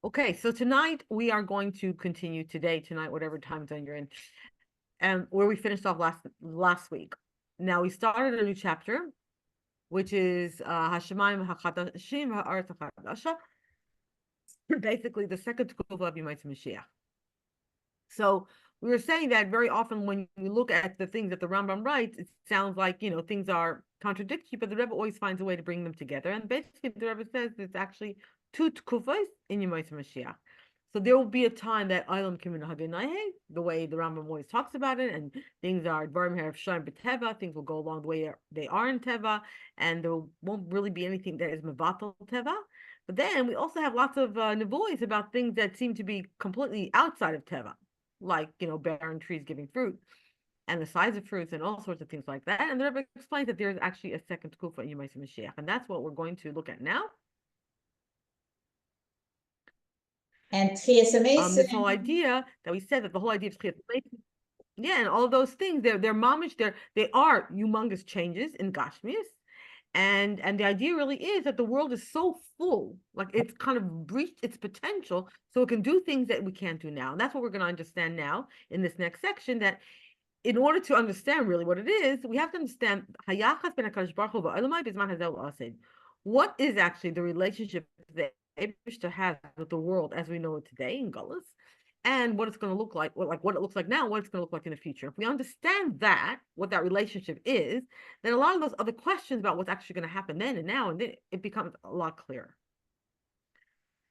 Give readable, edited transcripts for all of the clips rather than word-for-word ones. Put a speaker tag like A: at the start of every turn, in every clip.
A: Okay, so tonight we are going to continue tonight, whatever time zone you're in, and where we finished off last week. Now we started a new chapter, which is Hashemayim HaChadashim HaAretz HaChadasha, basically the second Tekuva of Yemais Mashiach. So we were saying that very often when you look at the things that the Rambam writes, it sounds like, things are contradictory, but the Rebbe always finds a way to bring them together. And basically the Rebbe says it's actually two Tekufos in Yemais Mashiach. So there will be a time that Olam Kimin Hadinahe, the way the Rambam always talks about it, and things are Dvarim Harav Shem B'Teva, things will go along the way they are in Teva, and there won't really be anything that is Mevatel Teva. But then we also have lots of nevois about things that seem to be completely outside of Teva, like, barren trees giving fruit and the size of fruits and all sorts of things like that. And the Rebbe explains that there's actually a second Tekufa in Yemais Mashiach, and that's what we're going to look at now.
B: And this
A: whole idea that we said that the whole idea of yeah, and all those things, they're mamish, they are humongous changes in Gashmias. And the idea really is that the world is so full, like it's kind of breached its potential, so it can do things that we can't do now. And that's what we're going to understand now in this next section, that in order to understand really what it is, we have to understand what is actually the relationship that Eibishter has with the world as we know it today in Gullus, and what it's going to look like, what it looks like now, what it's going to look like in the future. If we understand that, what that relationship is, then a lot of those other questions about what's actually going to happen then and now, and then it becomes a lot clearer.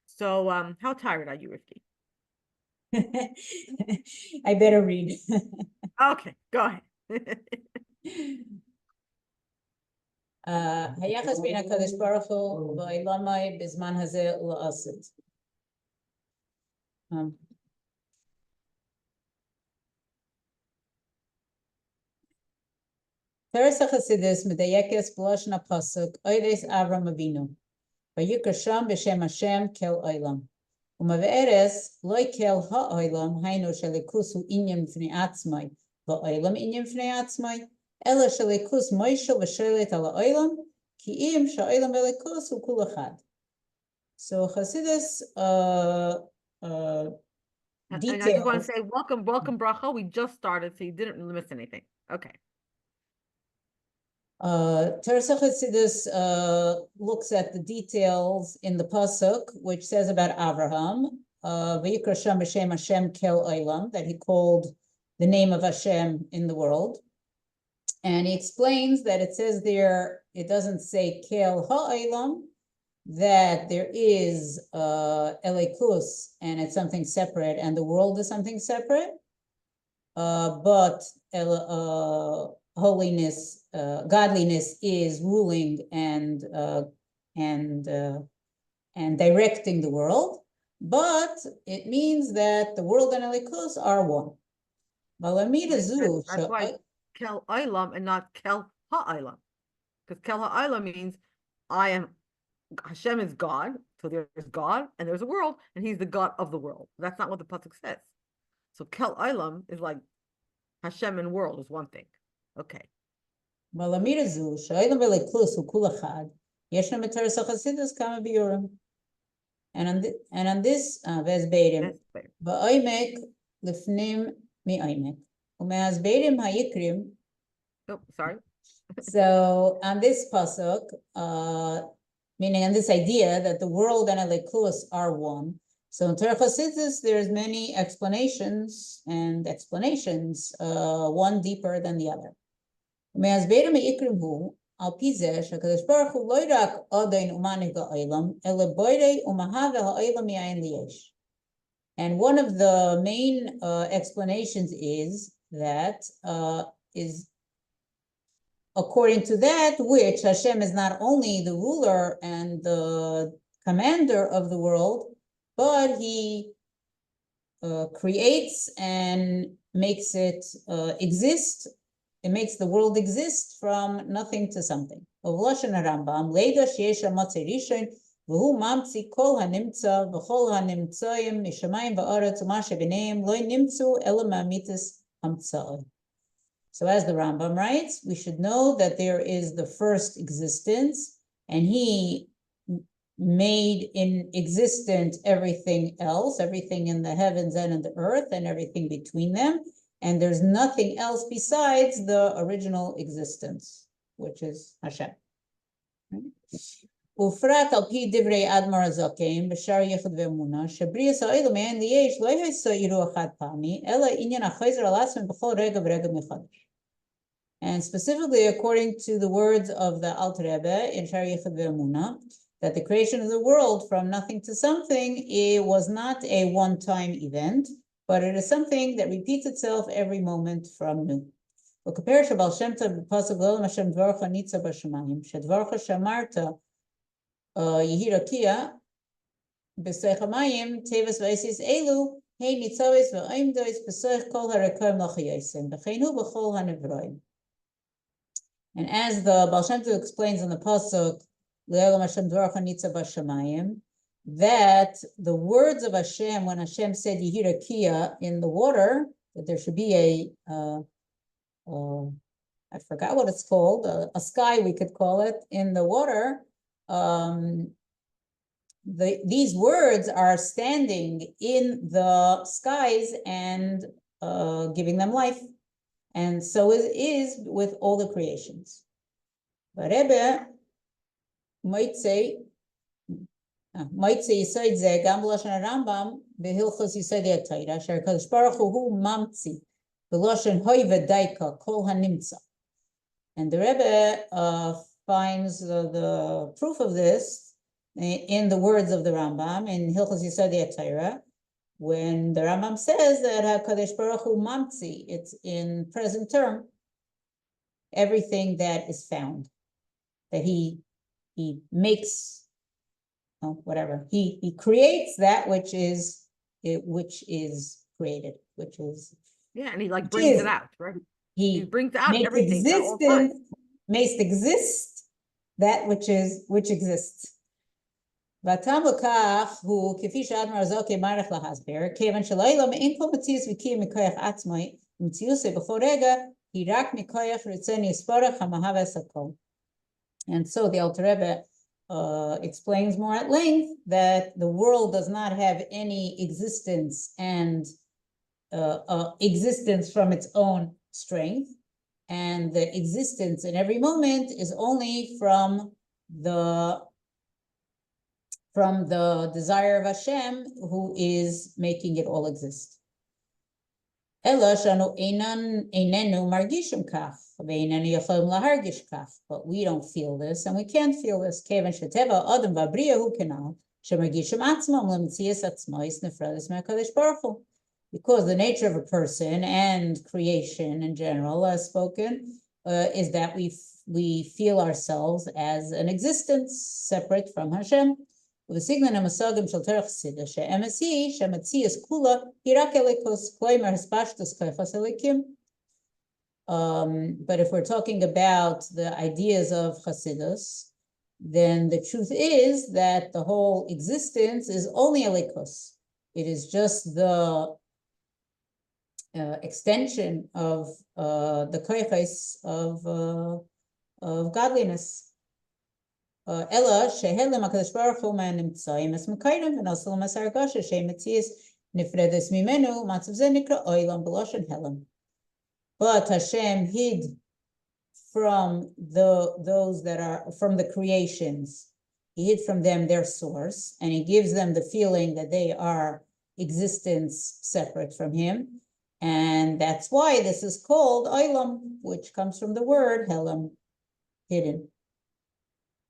A: So, how tired are you, Rifki?
B: I better read.
A: Okay, go ahead.
B: היחס בין הקדוש ברוך הוא ואילומי בזמן הזה לעשות. Teresa Chassidus medayekes b'lashon hapasuk oides Avram Avinu vayikra sham b'shem Hashem kel olam umave'eres loy kel ha'olam hainu shelikus hu inyan v'nei atzmai va'olam inyan v'nei atzmai ela shelikus moishel v'shelet ala olam ki im sha'olam v'elikus hu kul echad. So Chassidus
A: and I just want to say welcome bracha. We just started, so you didn't miss anything. Okay.
B: Teresa Chassidus looks at the details in the pasuk, which says about Avraham, Vayikra Shem b'Shem Hashem kel olam, that he called the name of Hashem in the world, and he explains that it says there, it doesn't say kel ha'olam, that there is elikus and it's something separate, and the world is something separate, but holiness, godliness is ruling and directing the world, but it means that the world and elikus are one.
A: That's why kel olam and not kel ha'olam, because kel ha'olam means Hashem is God, so there's God and there's a world, and he's the God of the world. That's not what the pasuk says. So kel olam is like Hashem and world is one thing. Okay. And on this, Vesbeirim,
B: Va'omek lifnim mi'omek, ume'azbeirim ha'yikrim.
A: Oh, sorry.
B: So on this pasuk, meaning on this idea that the world and elikus are one. So in Torah Chassidus, there's many explanations, one deeper than the other. And one of the main explanations is that is according to that which Hashem is not only the ruler and the commander of the world, but he creates and makes it exist. It makes the world exist from nothing to something. So as the Rambam writes, we should know that there is the first existence, and he made in existent everything else, everything in the heavens and in the earth and everything between them. And there's nothing else besides the original existence, which is Hashem. ופרט על פי דברי אדמו"ר הזקן בשער יחד ואמונה, שבריאת העולם אין ליש לא יעשה אירוע חד פעמי, אלא עניין החוזר על עצמו בכל רגע ורגע מחדש. And specifically according to the words of the Alter Rebbe in Shar Yichud Ve'emunah, that the creation of the world from nothing to something, it was not a one-time event, but it is something that repeats itself every moment from new. וכפר שבעל שם טוב בפסוק לעולם השם דברך ניצב בשמיים, שדברך שאמרת יהי רקיע בסך המים, טבעס ועשיס אלו, הן ניצבס ועמדוס בסך כל הרקעים לחייסם, וכן הוא בכל הנברואים. And as the Baal Shem Tov explains in the pasuk, Le'olam Hashem dvarcha nitzav b'shamayim, that the words of Hashem, when Hashem said Yehi Rakia in the water, that there should be I forgot what it's called, a sky we could call it, in the water. These words are standing in the skies and giving them life. And so it is with all the creations. But Rebbe might say Yisod Zeh Gam B'Lashon Rambam B'Hilchos Yisod HaTorah Asher Kadosh Baruch Hu Mamtzi B'Lashon Hoy V'Daika Kol HaNimtza. And the Rebbe finds the proof of this in the words of the Rambam in Hilchos Yisod HaTorah, when the Rambam says that HaKadosh Baruch Hu Mamtzi, it's in present term, everything that is found, that he makes, whatever, he creates that which is created, which is,
A: yeah, and he like brings it out, right? He brings out everything at all times.
B: Makes exist that which exists. והטעם לכך הוא כפי שאדמו"ר הזקן מעריך להסביר, כיוון שלעולם אין כל מציאות וקיום מכוח עצמו, ומציאותו בכל רגע היא רק מכוח רצון יסברך המהווה את הכל. And so the Alter Rebbe explains more at length that the world does not have any existence and existence from its own strength, and the existence in every moment is only from the desire of Hashem, who is making it all exist. But we don't feel this, and we can't feel this. Because the nature of a person and creation in general, as spoken, is that we feel ourselves as an existence separate from Hashem. But if we're talking about the ideas of Chassidus, then the truth is that the whole existence is only elikus. It is just the extension of the koyches of godliness. Ella shehelem HaKadosh Baruch Hu ma'nimtzayim es mekayim v'nosel masargasha she'metzias nifredes mimenu matzav ze nikra oilam b'lashon helem. But Hashem hid from those that are from the creations. He hid from them their source, and he gives them the feeling that they are existence separate from him. And that's why this is called oilam, which comes from the word helem, hidden.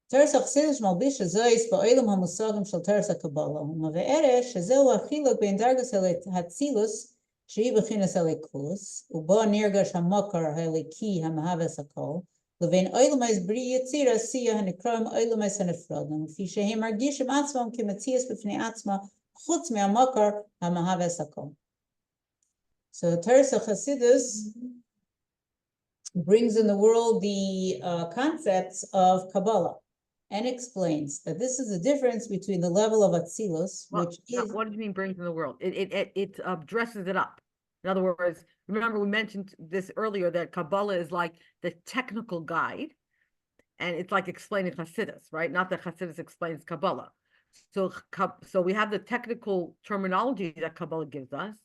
B: Teres HaChassidus malbish hazois ba'olam hamusagim shel teres HaKabbalah. U'mave'ereh shezeu ha'chiluk bein dargas hatzilus shehi b'chinas halikus u'bo nirgash hamakar haliki hamahaves hakol levein olamais bri yitzira siya hanikram olamais hanefradim fi shehem margishim atzmam kimatzias b'fnei atzma chutz me'hamakar hamahaves hakol. So Teres HaChassidus brings in the world the concepts of Kabbalah, and explains that this is the difference between the level of Atzilus, which is...
A: What do you mean brings in the world? It dresses it up. In other words, remember we mentioned this earlier, that Kabbalah is like the technical guide, and it's like explaining Chassidus, right? Not that Chassidus explains Kabbalah. So we have the technical terminology that Kabbalah gives us,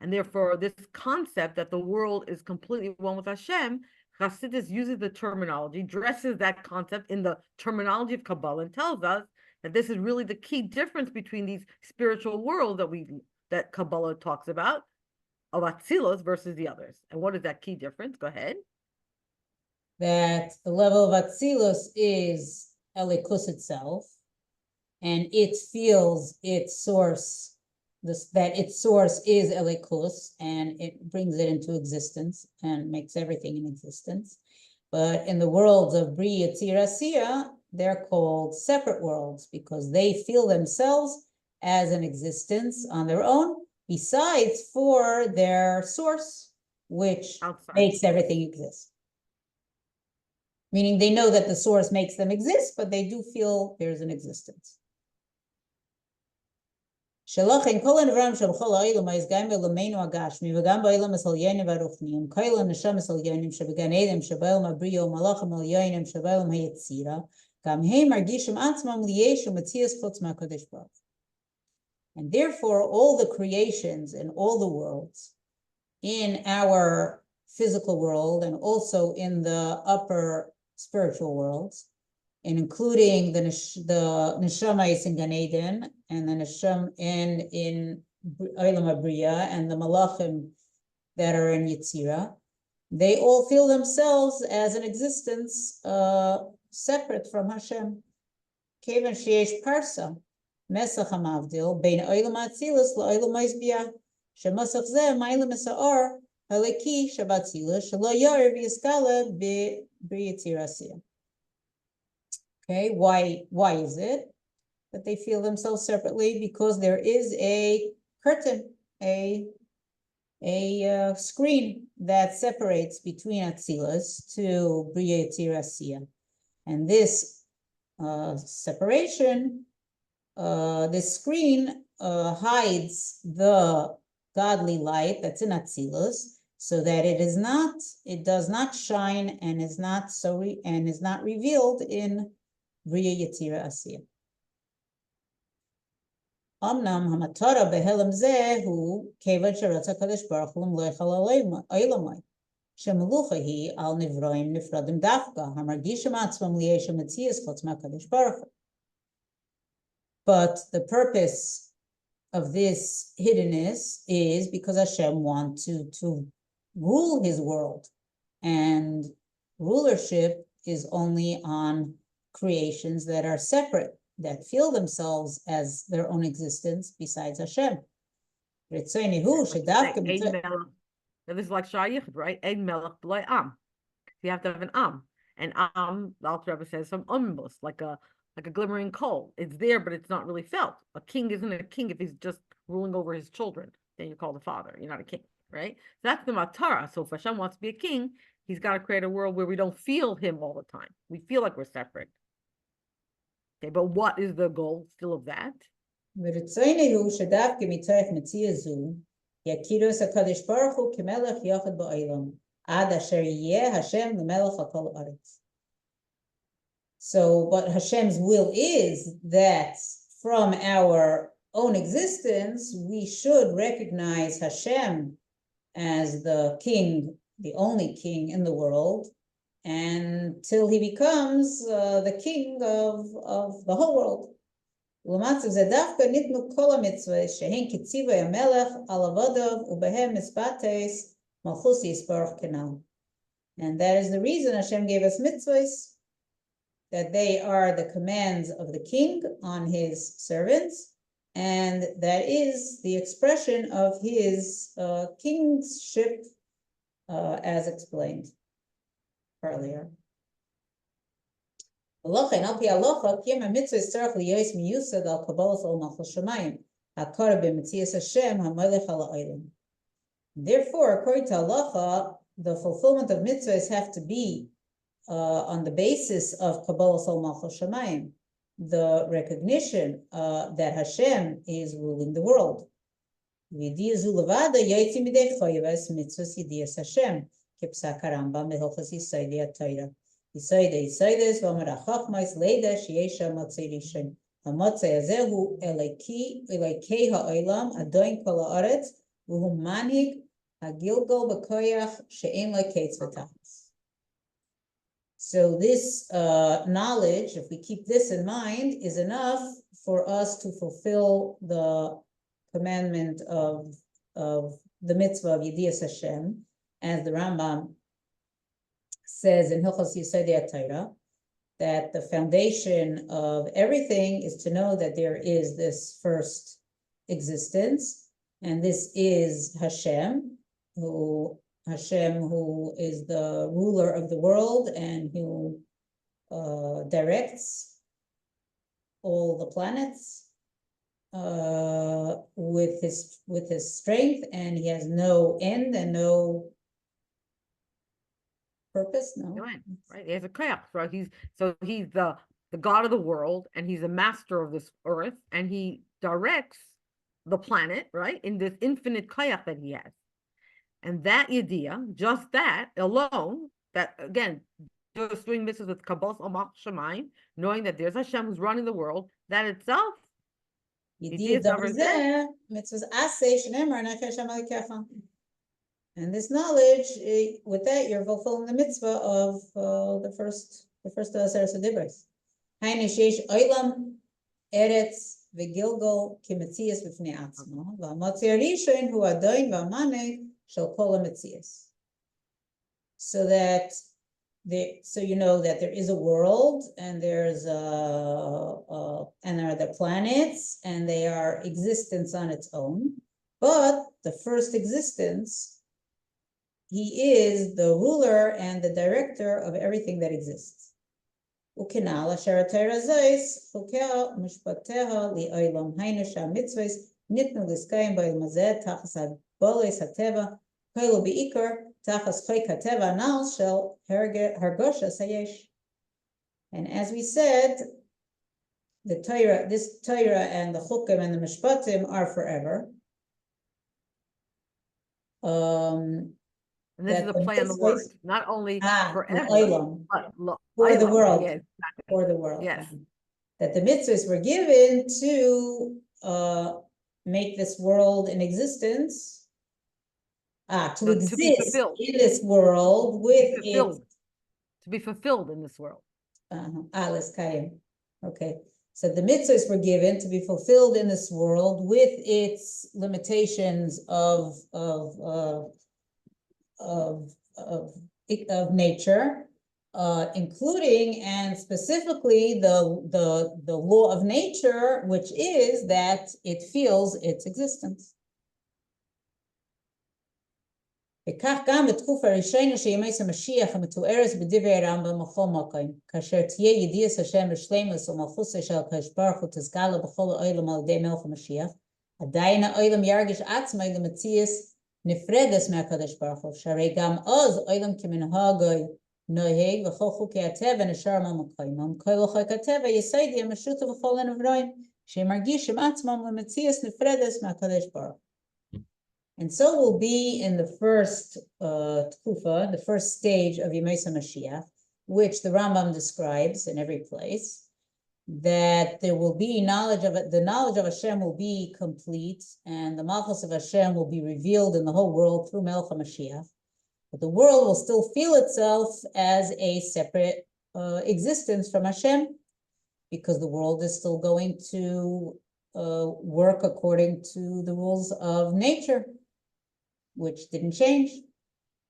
A: and therefore this concept that the world is completely one with Hashem, Chassidus uses the terminology, dresses that concept in the terminology of Kabbalah, and tells us that this is really the key difference between these spiritual worlds that Kabbalah talks about, of Atzilus versus the others. And what is that key difference? Go ahead.
B: That the level of Atzilus is Elikus itself, and it feels its source, that its source is Elikus, and it brings it into existence and makes everything in existence. But in the worlds of Bri, Yetzir, Asiya, they're called separate worlds because they feel themselves as an existence on their own, besides for their source, which
A: Outside.
B: makes everything exist. Meaning they know that the source makes them exist, but they do feel there's an existence. Shalachin kol הנבראים שבכל העולם is גם בעולמנו הגשמי וגם בעולם הסליינים והרוחניים, כל הנשם הסליינים שבגן עדן שבעולם הבריאה ומלאכים העליונים שבעולם היצירה, גם הם מרגישים עצמם ליש ומציאס חוץ מהקדוש ברוך הוא. And therefore all the creations and all the worlds in our physical world and also in the upper spiritual worlds, and including the neshamayis in Gan Eden and the nesham in Olam Abriya and the malachim that are in Yetzira, they all feel themselves as an existence separate from Hashem. Kevan sheyesh parsa mesach hamavdil bein Olam Atzilus laOlam Ha'izbiyah shemasach zeh ma'ilem esa'or haleki shabatzilus shelo yair v'yiskala b'Bri Yetzira Asiyah. Okay, why is it that they feel themselves separately? Because there is a curtain, a screen that separates between Atzilus to Bria Yetzir Asiyah. And this separation, this screen hides the godly light that's in Atzilus, so that it does not shine and is not revealed in Bria Yetzira Asiyah. Amnam hamatara behelam zeh hu kevan sheratza kadosh baruch hu l'mloich ha'olamai shemelucha hi al nivroim nifradim dafka hamargishim atzmam liyeshem metzias chutz ma'kadosh baruch hu. But the purpose of this hiddenness is because Hashem wants to rule his world, and rulership is only on creations that are separate, that feel themselves as their own existence besides Hashem. This is
A: like Shayichud, right? Ein melech b'loi am. You have to have an am. And am, the Alter Rebbe says, from umbus, like a glimmering coal. It's there, but it's not really felt. A king isn't a king if he's just ruling over his children. Then you're called a father. You're not a king, right? So that's the matara. So if Hashem wants to be a king, he's got to create a world where we don't feel him all the time. We feel like we're separate. Okay, but what is the goal still of that?
B: So what Hashem's will is that from our own existence, we should recognize Hashem as the king, the only king in the world, until he becomes the king of the whole world. And that is the reason Hashem gave us mitzvahs, that they are the commands of the king on his servants, and that is the expression of his kingship as explained earlier. Therefore, according to halacha, the fulfillment of mitzvahs have to be on the basis of Kabbalah Sol Malchus Shamayim, the recognition that Hashem is ruling the world. כפסק הרמב"ם בהלכות יסודי התורה. יסודי יסודס ואומר החוכמה לדה שיש שם מוציא ראשון. המוצא הזה הוא אלוקי העולם, אדון כל הארץ, והוא מנהיג הגילגול בכוח שאין לו קץ ותכלס. So this knowledge, if we keep this in mind, is enough for us to fulfill the commandment of the mitzvah of Yedias Hashem, as the Rambam says in Hilchos Yesodei HaTorah, that the foundation of everything is to know that there is this first existence, and this is Hashem, who is the ruler of the world and who directs all the planets with his strength, and he has no end and no purpose. No,
A: right? He has a koyach, right? He's the God of the world, and he's the master of this earth, and he directs the planet, right, in this infinite koyach that he has. And that idea, just that alone, that again, just doing mitzvahs with kabbalas amach shemayim, knowing that there's Hashem who's running the world, that itself.
B: And this knowledge, with that, you're fulfilling the mitzvah of the first Aseret Dibros. Hainu sheish olam eretz v'gilgol kimetzias b'fnei atzmo, v'hamotzi harishon hu adon v'amaneg shel kol hametzias. So you know that there is a world, and there's and there are the planets, and they are existence on its own. But the first existence, he is the ruler and the director of everything that exists. Ukenal asher Torah zeis chukei mishpateha li'olam hainu sha'mitzvos nitnu liskayim b'olam hazeh tachas habolos hateva koilo beikar tachas choik hateva anal shel hargoshas hayesh. And as we said, this Torah and the chukim and the mishpatim are forever.
A: And this is a play on the word, not only forever, but
B: for the world.
A: Yes,
B: for the world.
A: Yes.
B: That the mitzvahs were given to make this world in existence, to exist in this world with it.
A: To be fulfilled in this world.
B: Okay. So the mitzvahs were given to be fulfilled in this world with its limitations of nature, including and specifically the law of nature, which is that it feels its existence. וכך גם בתקופה הראשונה שימי המשיח המתוארת בדברי הרמב"ם בכל מקום, כאשר תהיה ידיעת השם בשלמות ומלכותו של הקדוש ברוך הוא תסגלה בכל העולם על ידי מלך המשיח, עדיין העולם ירגיש עצמו למציאות נפרדת מהקדוש ברוך הוא, שהרי גם אז עולם כמנהגו נוהג וכל חוקי הטבע נשאר במקומם, כל חוקי הטבע יסודי המשותף בכל הנברואים, שהם מרגישים עצמם למציאות נפרדת מהקדוש ברוך הוא. And so we'll be in the first tkufa, the first stage of Yemei Mashiach, which the Rambam describes in every place, that there will be knowledge of it, the knowledge of Hashem will be complete, and the Malchus of Hashem will be revealed in the whole world through Melech HaMashiach. But the world will still feel itself as a separate existence from Hashem, because the world is still going to work according to the rules of nature, which didn't change,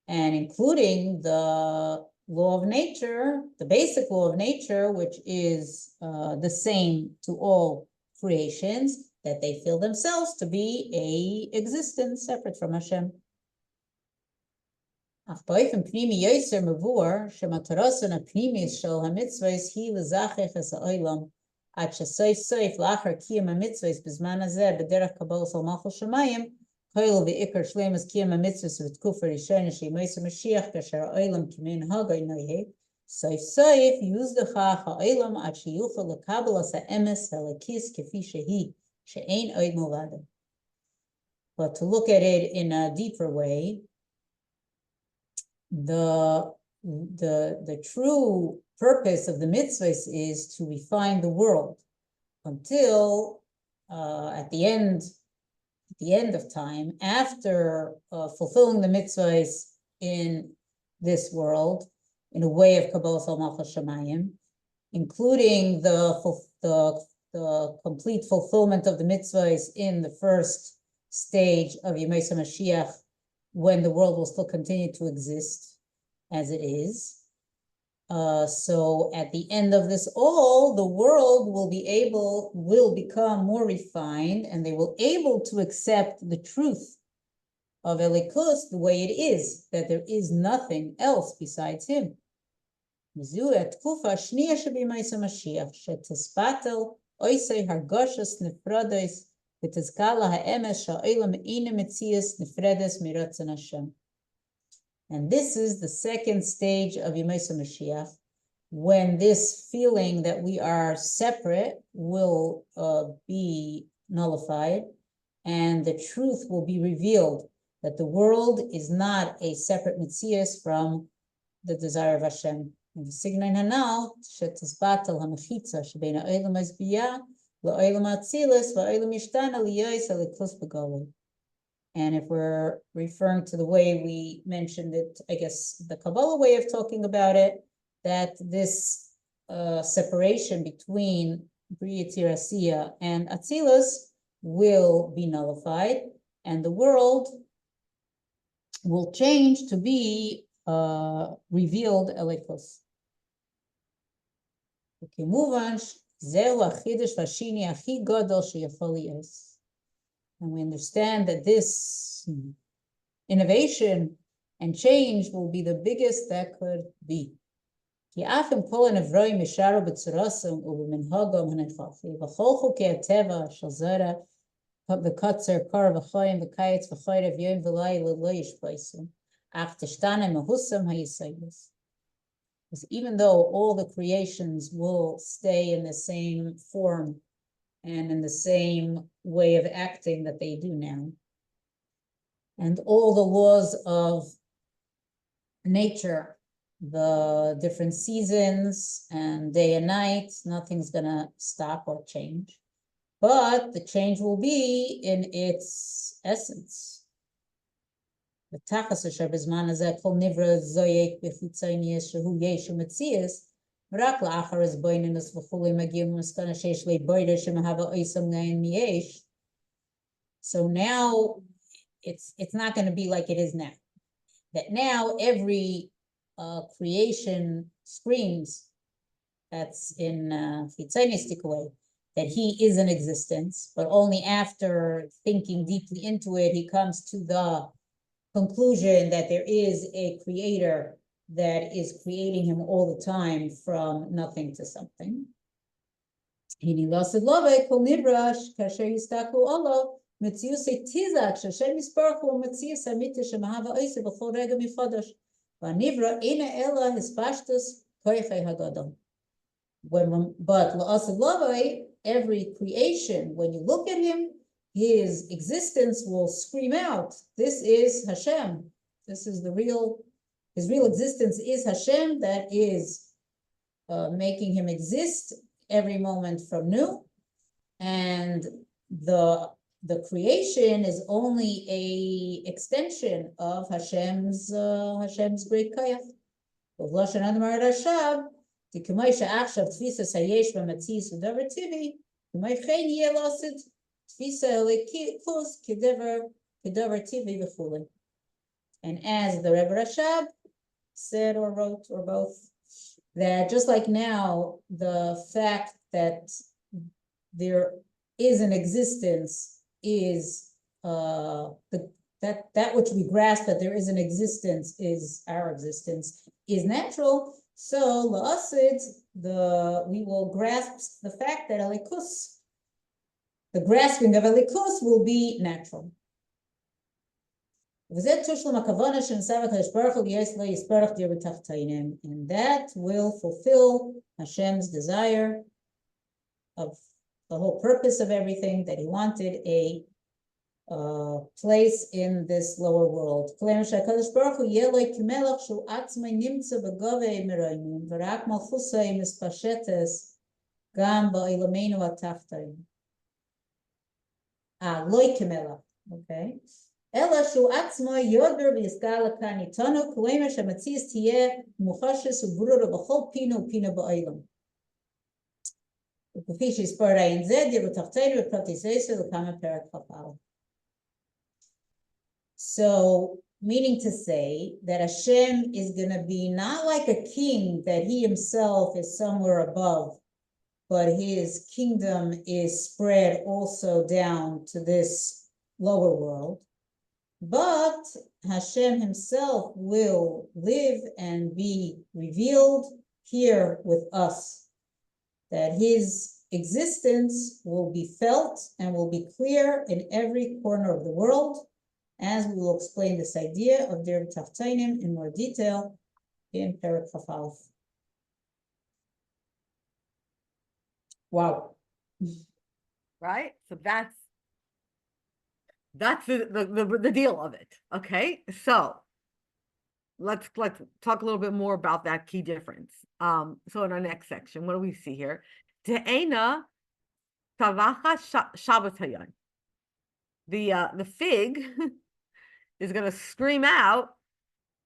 B: and including the law of nature, the basic law of nature, which is the same to all creations, that they feel themselves to be a existence separate from Hashem. אך באופן פנימי יסר מבואר שמטרתן הפנימית של המצוות היא לזכך את העולם, עד שסוף סוף לאחר קיום המצוות בזמן הזה בדרך קבלת מלכות שמיים, כל ועיקר שלמות קיום המצוות בתקופה הראשונה של ימי המשיח כאשר העולם כמנהגו נוהג, סוף סוף יוזדחך העולם עד שיוכל לקבל את האמת האלוקית כפי שהיא, שאין עוד מלבדה. But to look at it in a deeper way, the true purpose of the mitzvahs is to refine the world, until at the end of time, after fulfilling the mitzvahs in this world in a way of Kabbalah Malchus Shemayim, including the complete fulfillment of the mitzvahs in the first stage of Yemei Mashiach, when the world will still continue to exist as it is. So at the end of this all, the world will become more refined, and they will able to accept the truth of Elikus the way it is, that there is nothing else besides him. זו התקופה השנייה שבימי המשיח, שתספתל אויסי הרגושס נפרדס, ותזכה לה האמס שהעולם אינו מציאס נפרדס מרצון השם. And this is the second stage of Yemei Mashiach, when this feeling that we are separate will be nullified, and the truth will be revealed, that the world is not a separate mitzias from the desire of Hashem. And the hanal shetizbatel hamachitza shebein ha'olam hazbiyah la'olam ha'tzilas va'olam yishtana liyos ha'likus b'galui. And if we're referring to the way we mentioned it, I guess the Kabbalah way of talking about it, that this separation between Bria Tzir Asiya and Atzilus will be nullified, and the world will change to be revealed Elikus. Okay, move on. Zehu achidush vashini achi gadol sheyachol liyos. And we understand that this innovation and change will be the biggest that could be. כי אף אם כל הנברואים ישארו בצורתם ובמנהגם הנכחי, וכל חוקי הטבע של זרע, וקצר, קר וחיים, וקיץ וחורף, יום ולילה לא ישפייסו, אך תשתנה מהוסם היסודות. Because even though all the creations will stay in the same form and in the same way of acting that they do now, and all the laws of nature, the different seasons and day and night, nothing's gonna stop or change, but the change will be in its essence. ותכלס אשר בזמן הזה כל נברא זויק בחיצוני שהוא יש ומציאס, ורק לאחר הסבוינינוס וכולי מגיעים למסקנה שיש לבוידר שמהווה אויסם גאין מיש. So now it's not going to be like it is now. That now every creation screams, that's in Chitzonistic way, that he is in existence, but only after thinking deeply into it, he comes to the conclusion that there is a creator that is creating him all the time from nothing to something. But every creation, when you look at him, his existence will scream out, this is Hashem. This is his real existence is Hashem, that is making him exist every moment from new. And the creation is only a extension of Hashem's great kayach. Lashon Admar Rashab, the K'may she'achshav tfisas hayesh v'matzias v'davar tivi, k'may chen yeh lasid tfisa elikus k'davar tivi v'chulei. And as the Rebbe Rashab said or wrote, or both, that just like now, the fact that there is an existence is that which we grasp, that there is an existence is our existence, is natural. So la'asid, we will grasp the fact that elikus, the grasping of elikus, will be natural. And that will fulfill Hashem's desire of the whole purpose of everything, that he wanted a place in this lower world. גם בעולמנו התחתון. לא יקמלה, אוקיי? אלא שהוא עצמו יודע ויסגל לכאן איתנו, כלומר שהמציאות תהיה מוחשת וברורה בכל פינה ופינה בעולם. וכפי שהסבר עין זה, דירו תחתינו ופרטי זסר לכמה פרק כ"א. So, meaning to say that Hashem is going to be not like a king that he himself is somewhere above, but his kingdom is spread also down to this lower world. But Hashem himself will live and be revealed here with us, that his existence will be felt and will be clear in every corner of the world, as we will explain this idea of Dir Taftainim in more detail in Perek Chafalef. Wow.
A: Right? So that's the deal of it. Okay, so let's talk a little bit more about that key difference. So in our next section, what do we see here? Te'ena tavacha Shabbat hayon. The fig is going to scream out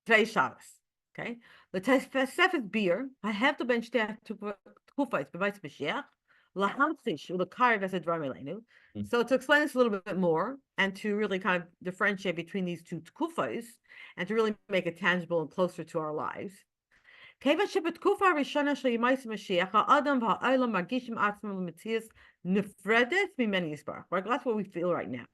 A: today's Shabbos. Okay, the Tosefes beer. I have to bench there to kufais b'vayis Moshiach. So to explain this a little bit more and to really kind of differentiate between these two tkufos and to really make it tangible and closer to our lives. That's what we feel right now.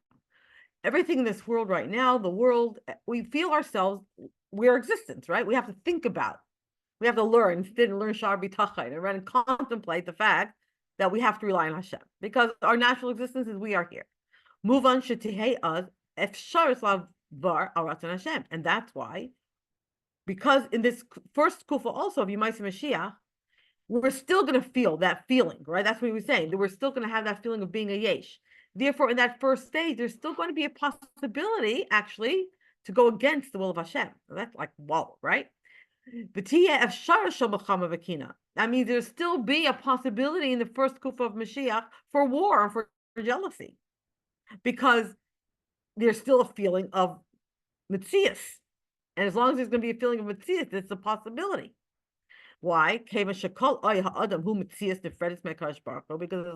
A: Everything in this world right now, the world, we feel ourselves, we're existence, right? We have to think about, we have to learn, instead of learn Shar B'Tachai, and contemplate the fact that we have to rely on Hashem, because our natural existence is we are here. Move on, Hashem, and that's why, because in this first kufa also of Yemais Mashiach, we're still going to feel that feeling, right? That's what he was saying, that we're still going to have that feeling of being a yesh. Therefore, in that first stage, there's still going to be a possibility, actually, to go against the will of Hashem. That's like, whoa, right? That means there'll still be a possibility in the first kufa of Mashiach for war and for jealousy, because there's still a feeling of Metzias. And as long as there's going to be a feeling of Metzias, it's a possibility. Why? Because as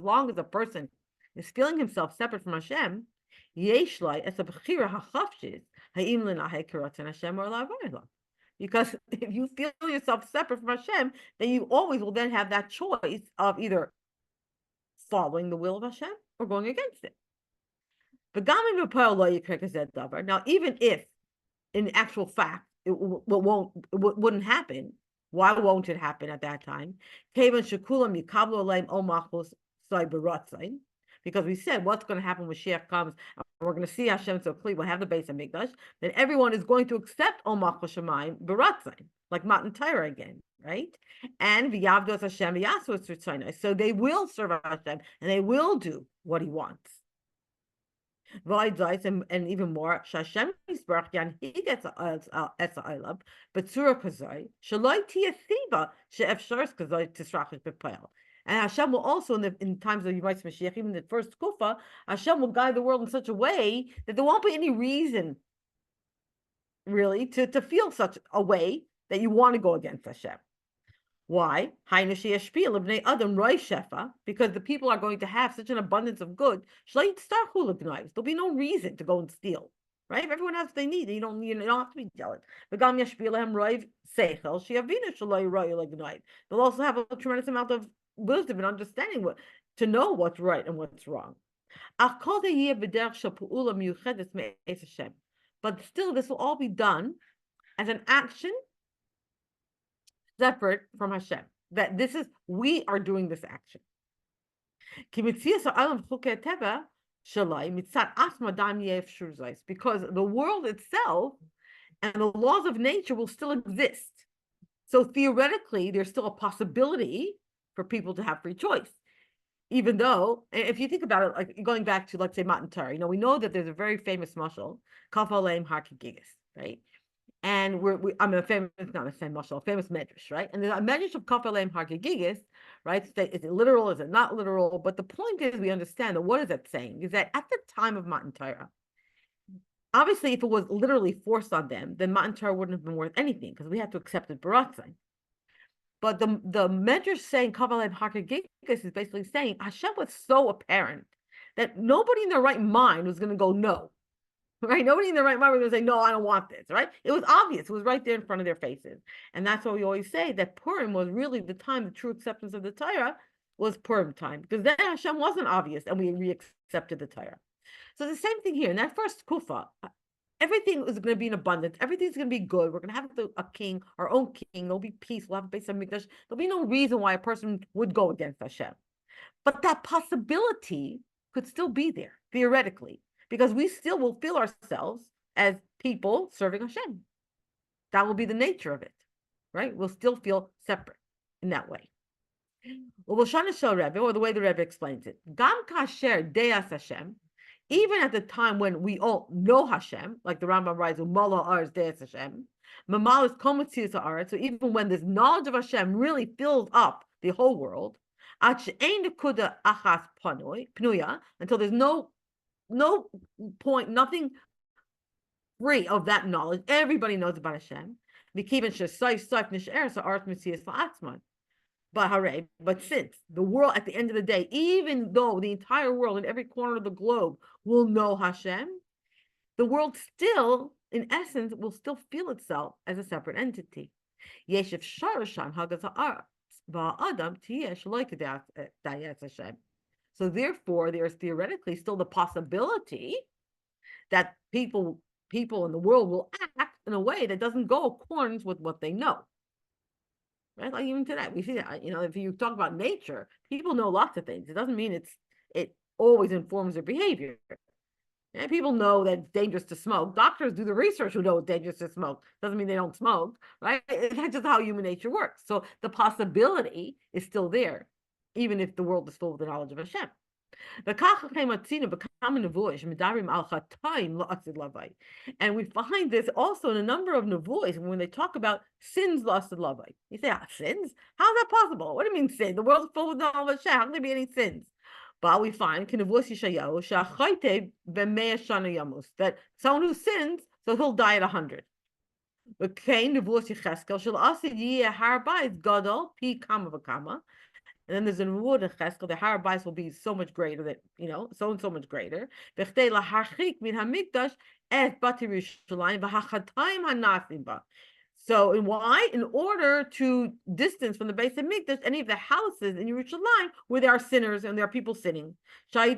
A: long as a person is feeling himself separate from Hashem, because if you feel yourself separate from Hashem, then you always will then have that choice of either following the will of Hashem or going against it. Now, even if in actual fact it wouldn't happen, why won't it happen at that time? Because we said what's going to happen when Mashiach comes, and we're going to see Hashem so clearly, we'll have the Beis HaMikdash, then everyone is going to accept Omach Shemayim B'Ratzain, like Matan Torah again, right? And V'yavdos Hashem V'yasu Es Ritzonai. So they will serve Hashem, and they will do what he wants. And even more, Hashem Yisbarach Yan, he gets Esa Olam, but Tzura Kazoi, Shaloi Tia Siva, She'efshars Kazoi Tisrachish B'Poel. And Hashem will also, in times of Yemais Mashiach, even the first kufa, Hashem will guide the world in such a way that there won't be any reason, really, to feel such a way that you want to go against Hashem. Why? Because the people are going to have such an abundance of good. There'll be no reason to go and steal. Right? Everyone has what they need. You don't have to be jealous. They'll also have a tremendous amount of wisdom and understanding to know what's right and what's wrong. But still, this will all be done as an action separate from Hashem. That we are doing this action. Because the world itself and the laws of nature will still exist. So theoretically, there's still a possibility for people to have free choice. Even though, if you think about it, like going back to, let's say, Matan Torah, we know that there's a very famous mashal, Kaf Aleim Har Kigigis, right? And I'm a famous, not a famous, a famous medrash, right? And the medrash of Kafalem Hargegigis, right? Is it literal? Is it not literal? But the point is, we understand that what is that saying? Is that at the time of Matan Torah, obviously, if it was literally forced on them, then Matan Torah wouldn't have been worth anything because we had to accept it baratzai. But the medrash saying Kafalem Hargegigis is basically saying Hashem was so apparent that nobody in their right mind was going to go no. Right? Nobody in their right mind was going to say, no, I don't want this, right? It was obvious. It was right there in front of their faces. And that's why we always say that Purim was really the time, the true acceptance of the Torah was Purim time, because then Hashem wasn't obvious and we re-accepted the Torah. So the same thing here. In that first kufa, everything is going to be in abundance. Everything's going to be good. We're going to have a king, our own king. There'll be peace. We'll have a base of Mikdash. There'll be no reason why a person would go against Hashem. But that possibility could still be there, theoretically, because we still will feel ourselves as people serving Hashem. That will be the nature of it, right? We'll still feel separate in that way. Or the way the Rebbe explains it, Gam kasher deas Hashem, even at the time when we all know Hashem, like the Rambam writes, Umala Arz deas Hashem, Mamal is kometzius haaretz, so even when this knowledge of Hashem really fills up the whole world, until there's no point, nothing free of that knowledge. Everybody knows about Hashem. But since the world at the end of the day, even though the entire world in every corner of the globe will know Hashem, the world still, in essence, will still feel itself as a separate entity. So therefore, there's theoretically still the possibility that people in the world will act in a way that doesn't go accordance with what they know. Right? Like even today, we see that, if you talk about nature, people know lots of things. It doesn't mean it always informs their behavior. And people know that it's dangerous to smoke. Doctors do the research who know it's dangerous to smoke. Doesn't mean they don't smoke, right? That's just how human nature works. So the possibility is still there, even if the world is full of the knowledge of Hashem. And we find this also in a number of nevois when they talk about sins lost in lavai. You say, sins? How's that possible? What do you mean sin? The world is full of knowledge of Hashem. How can there be any sins? But we find that someone who sins, so he'll die at 100. And then there's a reward in Cheskel, the Harabais will be so much greater that, so and so much greater. So why? In order to distance from the base of Mikdash any of the houses in Yerushalayim where there are sinners and there are people sinning. Right?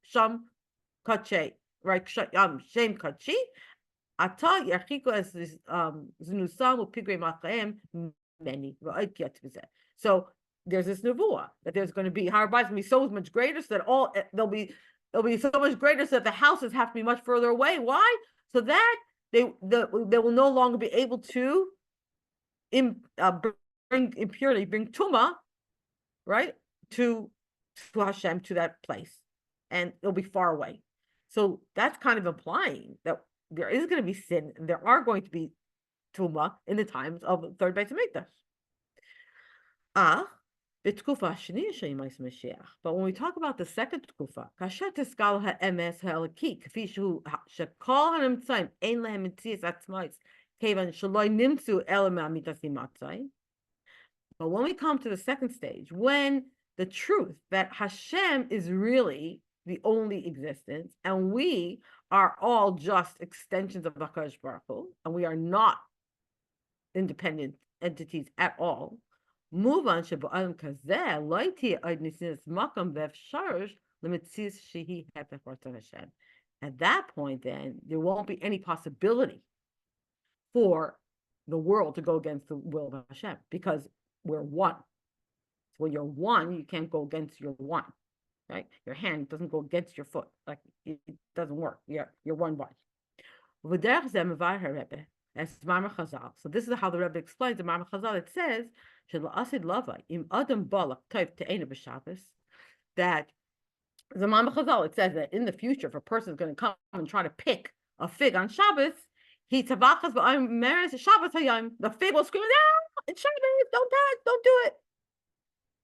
A: Shem Kachi. So there's this nevuah that there's going to be Har Bayis going to be so much greater, so that they'll be so much greater, so that the houses have to be much further away. Why? So that they will no longer be able to bring impurity, bring tuma, right, to Hashem, to that place, and it'll be far away. So that's kind of implying that there is going to be sin, and there are going to be tuma in the times of the third Beit HaMikdash. But when we talk about the second tkufa, kasher tiskal ha'emes ha'elaki, kfi shu shekol ha'nemtzaim ein lehem mitzias atzmais, kevan shaloi nimtzu ela me'amitas imatzai. But when we come to the second stage, when the truth that Hashem is really the only existence, and we are all just extensions of HaKadosh Baruch Hu, and we are not independent entities at all. At that point, then, there won't be any possibility for the world to go against the will of Hashem, because we're one. So when you're one, you can't go against your one. Right? Your hand doesn't go against your foot. Like it doesn't work. You're one body. So this is how the Rebbe explains the Marmar Chazal. It says that The Mama Chazal, it says that in the future, if a person is going to come and try to pick a fig on Shabbos, he tabachas b'ayim Shabbos hayom. The fig will scream, "No, it's Shabbos! Don't do it!"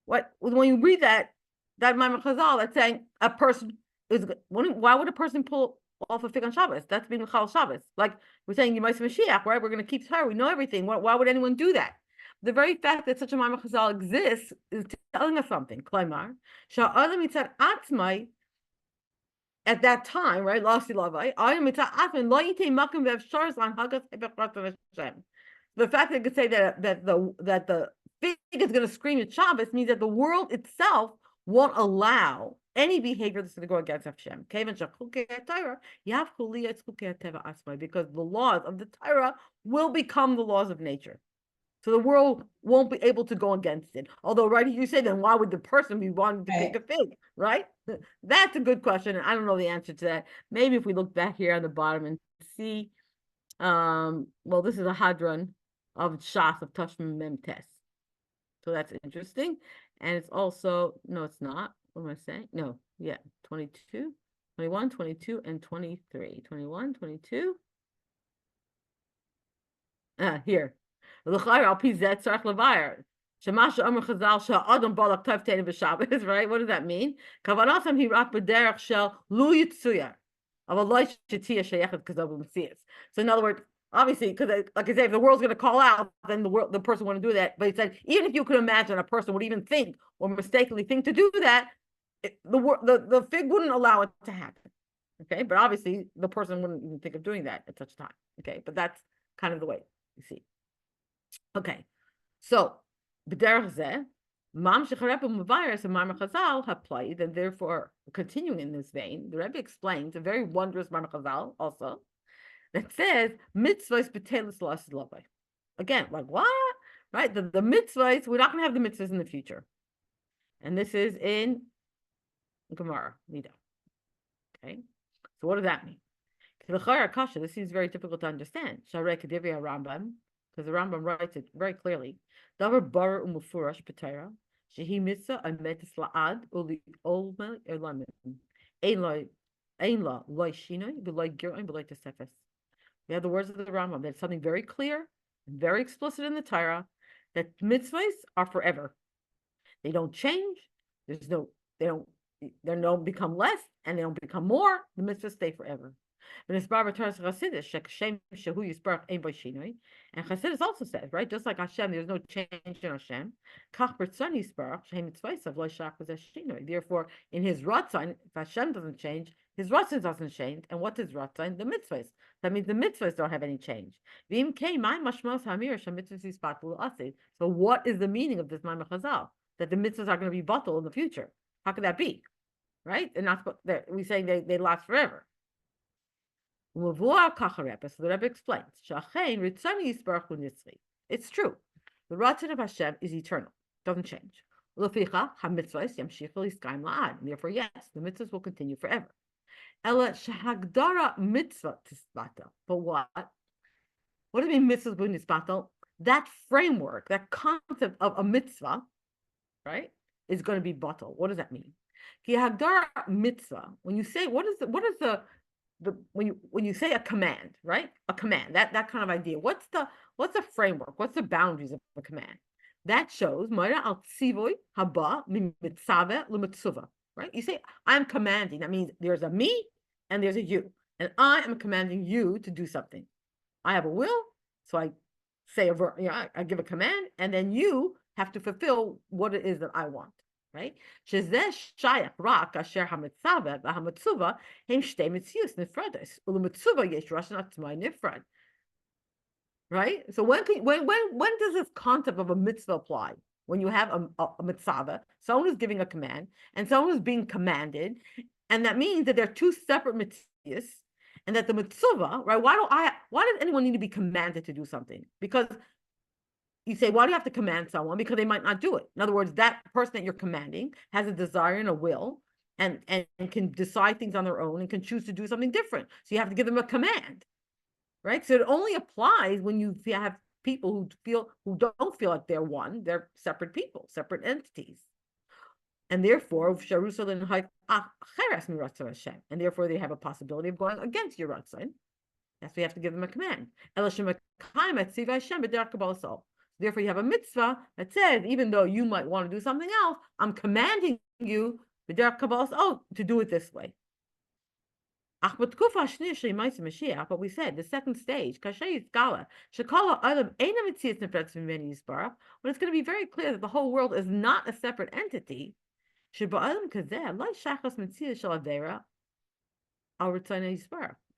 A: What when you read that Mama Chazal, that's saying a person is. Why would a person pull off a fig on Shabbos? That's being Chal Shabbos. Like we're saying, you might say Moshiach, right? We're going to keep Torah. We know everything. Why would anyone do that? The very fact that such a Mama Chazal exists is telling us something. Klaimar, sha'adam mitzad atzmai. At that time, right? The fact that it could say that the fig is going to scream at Shabbos means that the world itself won't allow any behavior that's going to go against Hashem. Because the laws of the Torah will become the laws of nature. So the world won't be able to go against it. Although, right, you say, then why would the person be wanting to pick a fig, right? That's a good question. And I don't know the answer to that. Maybe if we look back here on the bottom and see, well, this is a hadron of Shas of Tashmim Mem Tes. So that's interesting. And it's also, no, it's not. What am I saying? No, yeah, 22, 21, 22, and 23. 21, 22. Here. Right? What does that mean? So in other words, obviously, because like I say, if the world's going to call out, then the person wouldn't do that. But he said, even if you could imagine a person would even think or mistakenly think to do that, the fig wouldn't allow it to happen. Okay, but obviously the person wouldn't even think of doing that at such time. Okay, but that's kind of the way you see. Okay, so b'derech zeh, mam shecharepa mubayers and Mamar Chazal have played, and therefore continuing in this vein, the Rebbe explains a very wondrous Mamar Chazal also that says mitzvahs b'telis l'ased lovay. Again, like what? Right? The mitzvahs, we're not going to have the mitzvahs in the future, and this is in Gemara Nida. Okay, so what does that mean? This seems very difficult to understand. Sharei Kedivya Rambam, because the Rambam writes it very clearly. Davar bar umufurash b'Torah shehi mitzvah ametis la'ad uli olma elamim ein la loy shinoi b'loy girin b'loy tesefes. We have the words of the Rambam. That's something very clear and very explicit in the Torah that mitzvahs are forever. They don't change. They don't become less and they don't become more. The mitzvahs stay forever. And Chassidus also says, right, just like Hashem, there's no change in Hashem. Therefore, in his Ratzon, if Hashem doesn't change, his Ratzon doesn't change. And what is Ratzon? The mitzvahs. That means the mitzvahs don't have any change. So what is the meaning of this Ma'amar Chazal? That the mitzvahs are going to be bottled in the future. How could that be? Right? And not we say they last forever. So the Rebbe explains, it's true. The Ratzon of Hashem is eternal, doesn't change. Therefore, yes, the mitzvahs will continue forever. But what? What do you mean mitzvahs b'nisbatel? That framework, that concept of a mitzvah, right, is going to be bottled. What does that mean? Mitzvah. When you say what is the when you say a command, right? A command, that kind of idea. What's the framework? What's the boundaries of a command? That shows right? You say I'm commanding. That means there's a me and there's a you, and I am commanding you to do something. I have a will, so I say a verb. I give a command, and then you have to fulfill what it is that I want. Right? Right? So when does this concept of a mitzvah apply? When you have a mitzvah, someone is giving a command, and someone is being commanded, and that means that they're two separate mitzvahs, and that the mitzvah, right? Why does anyone need to be commanded to do something? Because you say, why do you have to command someone? Because they might not do it. In other words, that person that you're commanding has a desire and a will and can decide things on their own and can choose to do something different. So you have to give them a command, right? So it only applies when you have people who don't feel like they're one, they're separate people, separate entities. And therefore, and therefore they have a possibility of going against your Ratzon. That's why you have to give them a command. Therefore, you have a mitzvah that says, even though you might want to do something else, I'm commanding you to do it this way. But we said the second stage, when it's going to be very clear that the whole world is not a separate entity,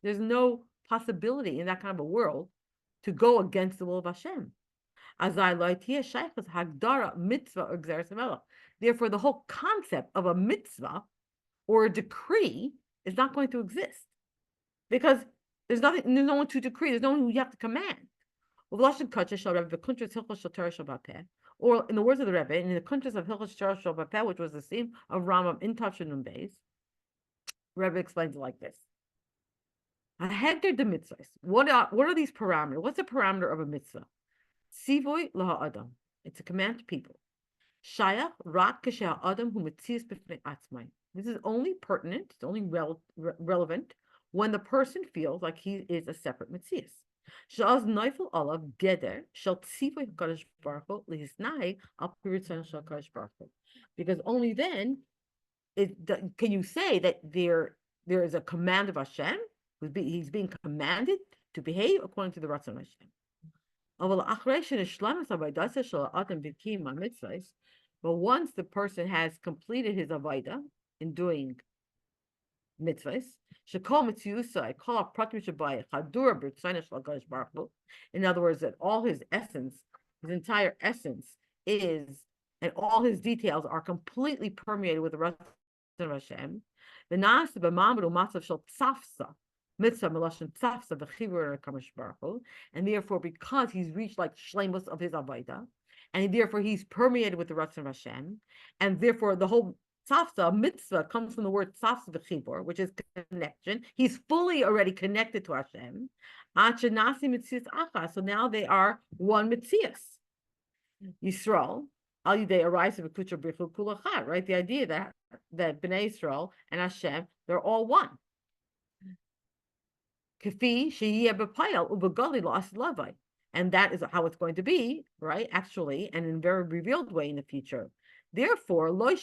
A: there's no possibility in that kind of a world to go against the will of Hashem. Therefore, the whole concept of a mitzvah or a decree is not going to exist because there's no one to decree, there's no one who you have to command. Or in the words of the Rebbe, in the Kuntres of Hilchos Torah Shel Bapeh, which was the theme of Rambam in Tafshin Beis, Rebbe explains it like this. A hegder de mitzvahs. What are these parameters? What's the parameter of a mitzvah? Sivoy laha adam. It's a command to people. Shayach rak kasher adam hu mitzias b'fnei atzmai. This is only pertinent, it's only relevant when the person feels like he is a separate mitzias. Shaz neifel olav geder shall tzivoy hakadosh baruch hu lihisnai al piritzon shel hakadosh baruch hu. Because only then can you say that there is a command of Hashem. He's being commanded to behave according to the Ratzon of Hashem. But once the person has completed his avodah in doing mitzvahs, in other words, that all his essence, his entire essence is, and all his details are completely permeated with the Ratzon of Hashem. The nas b'mamru matzav shel tzafsa. Mitzvah Melashon Tzafsa v'chibur Kamash Baruch Hu, and therefore, because he's reached like shleimus of his avodah, and therefore he's permeated with the Ratzon of Hashem, and therefore the whole Tzafsa mitzvah comes from the word Tzafsa v'chibur, which is connection. He's fully already connected to Hashem. So now they are one mitzias. Yisrael al yidei arise of kucha brichu kulachad. Right, the idea that Bnei Yisrael and Hashem, they're all one. And that is how it's going to be, right? Actually, and in a very revealed way in the future. Therefore, therefore,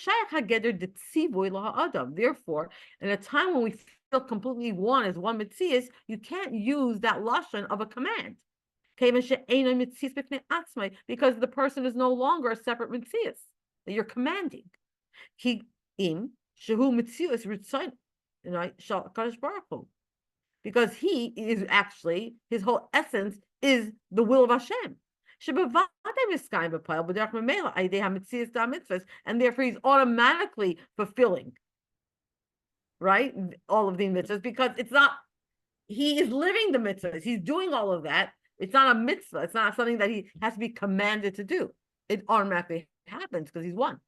A: in a time when we feel completely one as one mitzias, you can't use that lashon of a command. Because the person is no longer a separate mitzias that you're commanding. Because he is actually, his whole essence is the will of Hashem. And therefore he's automatically fulfilling, right, all of the mitzvahs, because it's not, he is living the mitzvahs, he's doing all of that. It's not a mitzvah, it's not something that he has to be commanded to do. It automatically happens because he's one.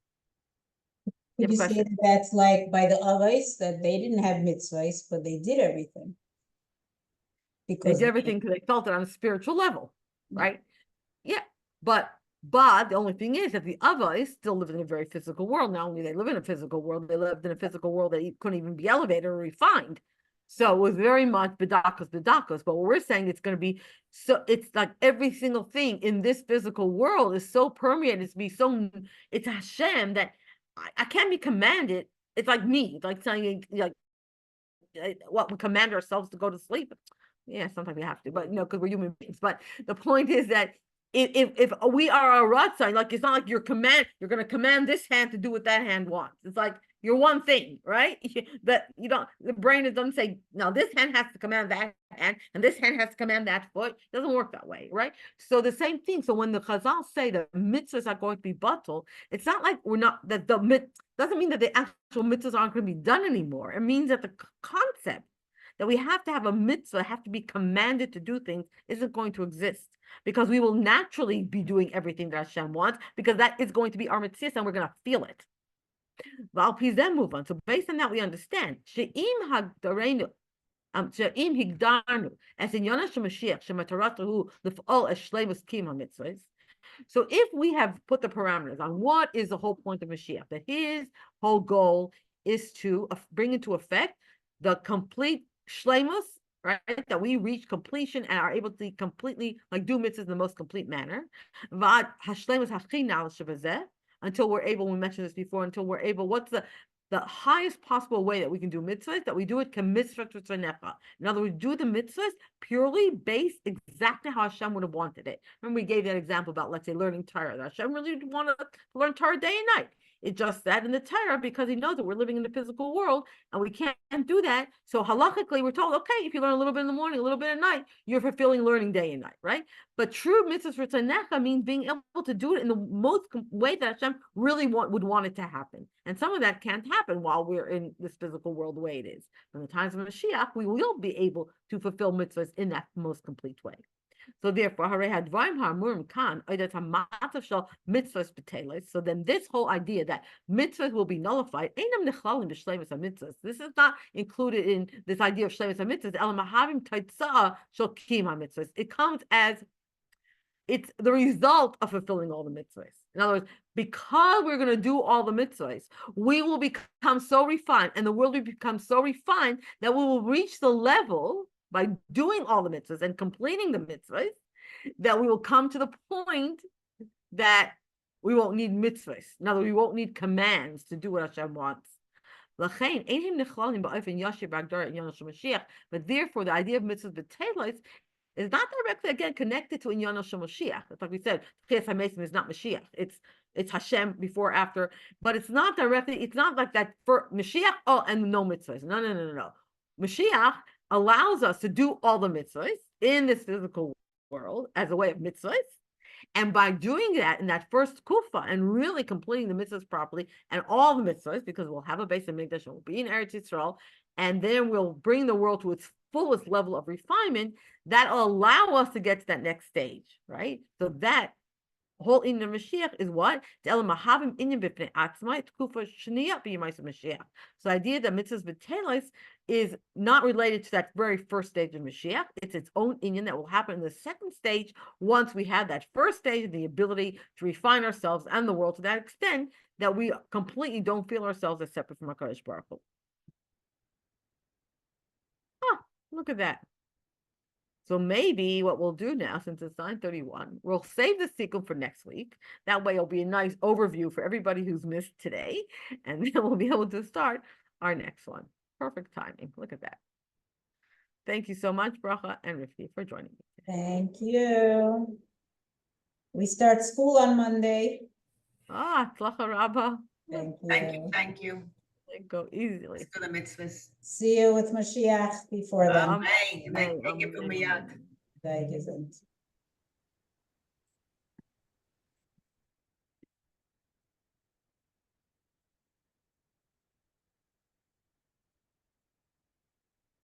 B: Would you say that that's like by the Avos, that they didn't have mitzvahs, but they did everything?
A: Because they did everything because they felt it on a spiritual level, right? Yeah, but the only thing is that the Avos still lived in a very physical world. Not only they live in a physical world, they lived in a physical world that couldn't even be elevated or refined. So it was very much bedakos. But what we're saying, it's going to be so. It's like every single thing in this physical world is so permeated. It's Hashem that I can't be commanded. It's like me. It's like saying like what we command ourselves to go to sleep. Yeah, sometimes we have to, but because we're human beings. But the point is that if we are a ratzon, like it's not like you're going to command this hand to do what that hand wants. It's like you're one thing, right? But the brain doesn't say, no, this hand has to command that hand, and this hand has to command that foot. It doesn't work that way, right? So the same thing. So when the Chazal say the mitzvahs are going to be batal, it's not like doesn't mean that the actual mitzvahs aren't going to be done anymore. It means that the concept that we have to have a mitzvah, have to be commanded to do things, isn't going to exist. Because we will naturally be doing everything that Hashem wants, because that is going to be our mitzvah, and we're going to feel it. Well, please then move on. So based on that, we understand. She'im higdarnu, as in Yonah Moshiach, she'mataratahu l'f'ol es shleimus kiyum hamitzvahs. So if we have put the parameters on what is the whole point of Mashiach, that his whole goal is to bring into effect the complete shleimus, right? That we reach completion and are able to completely do mitzvahs in the most complete manner. Until we're able, we mentioned this before, until we're able, what's the highest possible way that we can do mitzvahs, that we do it in other words, do the mitzvahs purely based exactly how Hashem would have wanted it. Remember, we gave that example about, let's say, learning Torah. Hashem really wanted to learn Torah day and night. It just said in the Torah because he knows that we're living in the physical world and we can't do that. So halachically, we're told, okay, if you learn a little bit in the morning, a little bit at night, you're fulfilling learning day and night, right? But true mitzvahs for tznecha means being able to do it in the most way that Hashem really would want it to happen. And some of that can't happen while we're in this physical world the way it is. In the times of Mashiach, we will be able to fulfill mitzvahs in that most complete way. So therefore, so then this whole idea that mitzvahs will be nullified, this is not included in this idea of shleimus mitzvahs. It comes as it's the result of fulfilling all the mitzvahs. In other words, because we're going to do all the mitzvahs, we will become so refined, and the world will become so refined that we will reach the level by doing all the mitzvahs and completing the mitzvahs, that we will come to the point that we won't need mitzvahs. In other words, we won't need commands to do what Hashem wants. But therefore, the idea of mitzvahs b'telos is not directly, again, connected to Inyan Shel Moshiach. It's like we said, Chiyas HaMesim is not Mashiach. It's Hashem before, after, but it's not directly, it's not like that for Mashiach, and no mitzvahs. No. Mashiach allows us to do all the mitzvahs in this physical world as a way of mitzvahs. And by doing that in that first kufa and really completing the mitzvahs properly and all the mitzvahs, because we'll have a base in Mikdash and we'll be in Eretz Yisrael, and then we'll bring the world to its fullest level of refinement, that'll allow us to get to that next stage, right? So that whole inyan of Mashiach is what? So the idea that mitzvahs b'telos is not related to that very first stage of Mashiach. It's its own inyan that will happen in the second stage once we have that first stage of the ability to refine ourselves and the world to that extent that we completely don't feel ourselves as separate from HaKadosh Baruch Hu. Look at that. So maybe what we'll do now, since it's 9:31, we'll save the sequel for next week. That way it'll be a nice overview for everybody who's missed today. And then we'll be able to start our next one. Perfect timing. Look at that. Thank you so much, Bracha and Rifki, for joining me today.
B: Thank you. We start school on Monday.
A: Tzlacha Rabba.
B: Thank you.
C: Thank you.
A: Go easily.
C: For the mitzvahs.
B: See you with Moshiach before then.
C: Amen. Thank you for me.
B: Thank you.